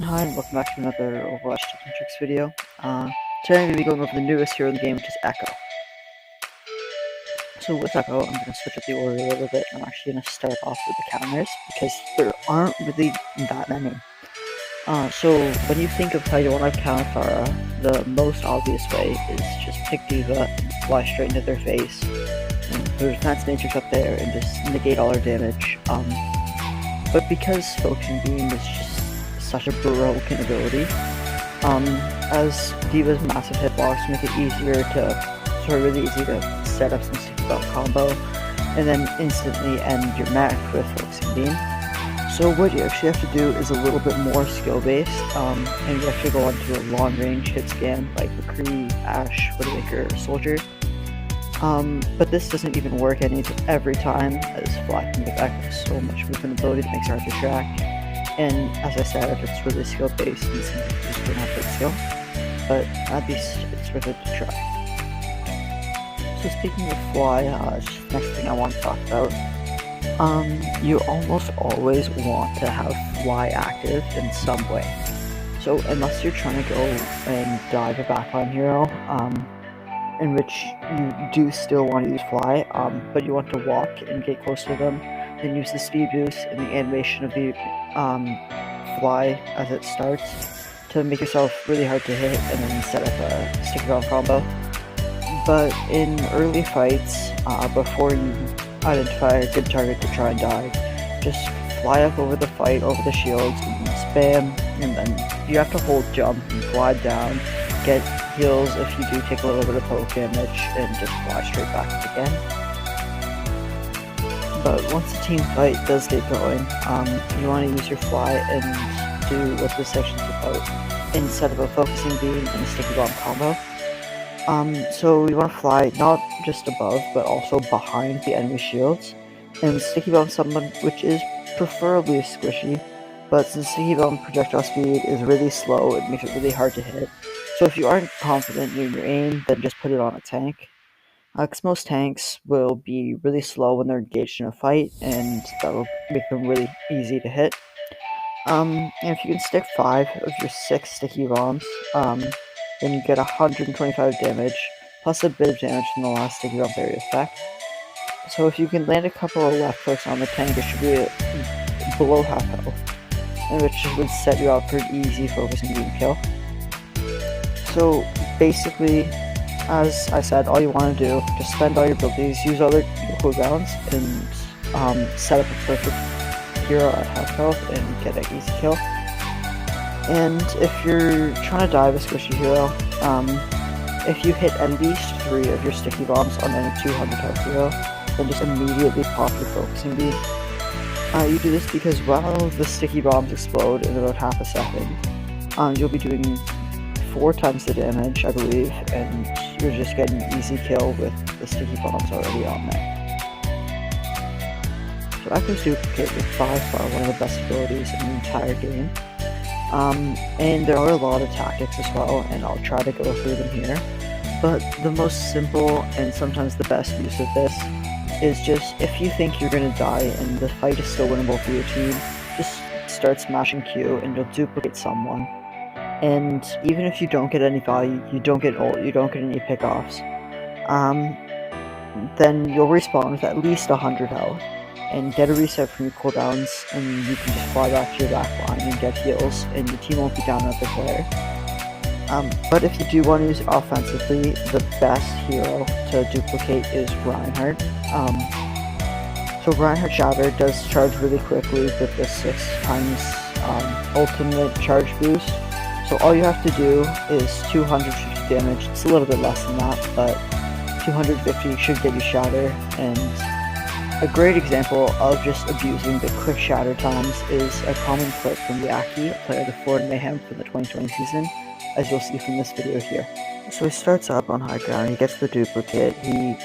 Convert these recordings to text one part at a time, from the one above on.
Hi and welcome back to another Overwatch tips and tricks video. Today I'm going to be going over the newest hero in the game, which is Echo. So with Echo, I'm going to switch up the order a little bit. I'm actually going to start off with the counters, because there aren't really that many. So when you think of how you want to counter Pharah, the most obvious way is just pick D.Va and fly straight into their face, and put a defense matrix up there and just negate all their damage. But because Focusing Beam is just such a broken ability, as D.Va's massive hitbox make it really easy to set up some sticky bomb combo, and then instantly end your mech with Focusing Beam. So what you actually have to do is a little bit more skill based, and you actually go onto a long range hit scan like McCree, Ashe, Widowmaker, or Soldier. But this doesn't even work every time, as Fly can give Echo so much movement ability that makes it hard to track. And as I said, it's really skill based and some people just don't have good skill, but at least it's worth it to try. So speaking of Fly, next thing I want to talk about, you almost always want to have Fly active in some way. So unless you're trying to go and dive a backline hero, in which you do still want to use Fly, but you want to walk and get close to them, then use the speed boost and the animation of the Fly as it starts to make yourself really hard to hit, and then set up a sticky bomb combo. But in early fights, before you identify a good target to try and dive, just fly up over the fight, over the shields, and spam, and then you have to hold jump and glide down, get heals if you do take a little bit of poke damage, and just fly straight back up again. But once the team fight does get going, you want to use your Fly and do what this section's about, and set up a Focusing Beam and a sticky bomb combo. So you want to fly not just above, but also behind the enemy shields, and sticky bomb someone which is preferably squishy, but since sticky bomb projectile speed is really slow, it makes it really hard to hit. So if you aren't confident in your aim, then just put it on a tank, because most tanks will be really slow when they're engaged in a fight, and that will make them really easy to hit. And if you can stick 5 of your 6 sticky bombs, then you get 125 damage, plus a bit of damage from the last sticky bomb area effect. So if you can land a couple of left clicks on the tank, it should be below half health, and which would set you up for an easy Focusing Beam kill. So basically, as I said, all you want to do, just spend all your abilities, use all your cooldowns, and set up a perfect hero at half health and get an easy kill. And if you're trying to dive a squishy hero, if you hit N-Beast 3 of your sticky bombs on any 200 health hero, then just immediately pop your Focusing Beam. You do this because while the sticky bombs explode in about half a second, you'll be doing 4 times the damage, I believe, and you're just getting an easy kill with the sticky bombs already on there. So Echo's Duplicate is by far one of the best abilities in the entire game. And there are a lot of tactics as well, and I'll try to go through them here. But the most simple and sometimes the best use of this is just, if you think you're going to die and the fight is still winnable for your team, just start smashing Q and you'll duplicate someone. And even if you don't get any value, you don't get ult, you don't get any pickoffs, then you'll respawn with at least 100 health, and get a reset from your cooldowns, and you can just fly back to your back line and get heals, and your team won't be down another player. But if you do want to use it offensively, the best hero to duplicate is Reinhardt. So Reinhardt Shatter does charge really quickly with the 6 times ultimate charge boost. So all you have to do is 250 damage. It's a little bit less than that, but 250 should get you Shatter. And a great example of just abusing the quick shatter times is a common clip from Yaki, a player of the Florida Mayhem for the 2020 season, as you'll see from this video here. So he starts up on high ground, he gets the duplicate, he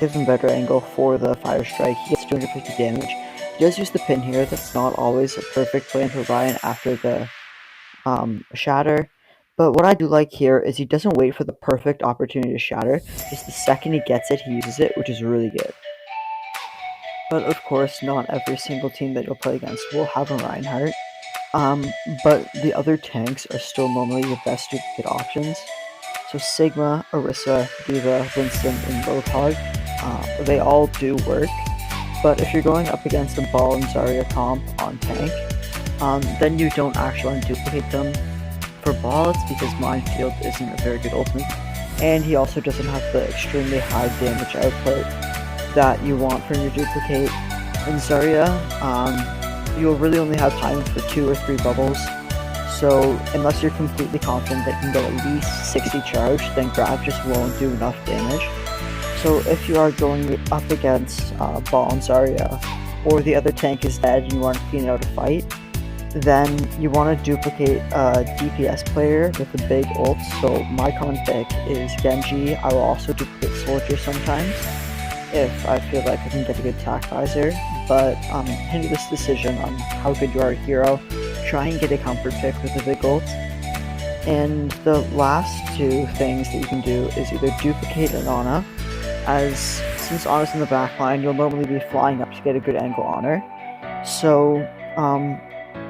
gives him better angle for the fire strike, he gets 250 damage. He does use the pin here. That's not always a perfect plan for Ryan after the shatter, but what I do like here is he doesn't wait for the perfect opportunity to shatter. Just the second he gets it, he uses it, which is really good. But of course, not every single team that you'll play against will have a Reinhardt. But the other tanks are still normally your best duplicate options. So Sigma, Orisa, Diva, Winston, and Roadhog, they all do work. But if you're going up against a Ball and Zarya comp on tank, then you don't actually want to duplicate them. For Ball, it's because Minefield isn't a very good ultimate, and he also doesn't have the extremely high damage output that you want from your duplicate. In Zarya, you'll really only have time for 2 or 3 bubbles, so unless you're completely confident that you can get at least 60 charge, then grab just won't do enough damage. So if you are going up against Ball and Zarya, or the other tank is dead and you want to clean out a fight, then you want to duplicate a DPS player with a big ult. So my common pick is Genji. I will also duplicate Soldier sometimes if I feel like I can get a good attack visor, but hinder this decision on how good you are a hero. Try and get a comfort pick with a big ult. And the last 2 things that you can do is either duplicate an Ana, as since Ana's in the back line, you'll normally be flying up to get a good angle on her. So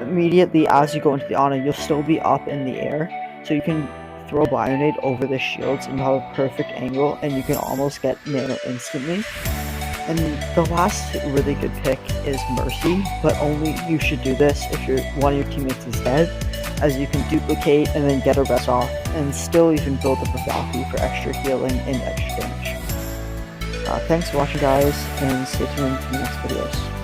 immediately as you go into the Ana, you'll still be up in the air, so you can throw Bionade over the shields and you'll have a perfect angle, and you can almost get Nano instantly. And the last really good pick is Mercy, but only you should do this if one of your teammates is dead, as you can duplicate and then get a res off, and still you can build up a Valkyrie for extra healing and extra damage. Thanks for watching, guys, and stay tuned for the next videos.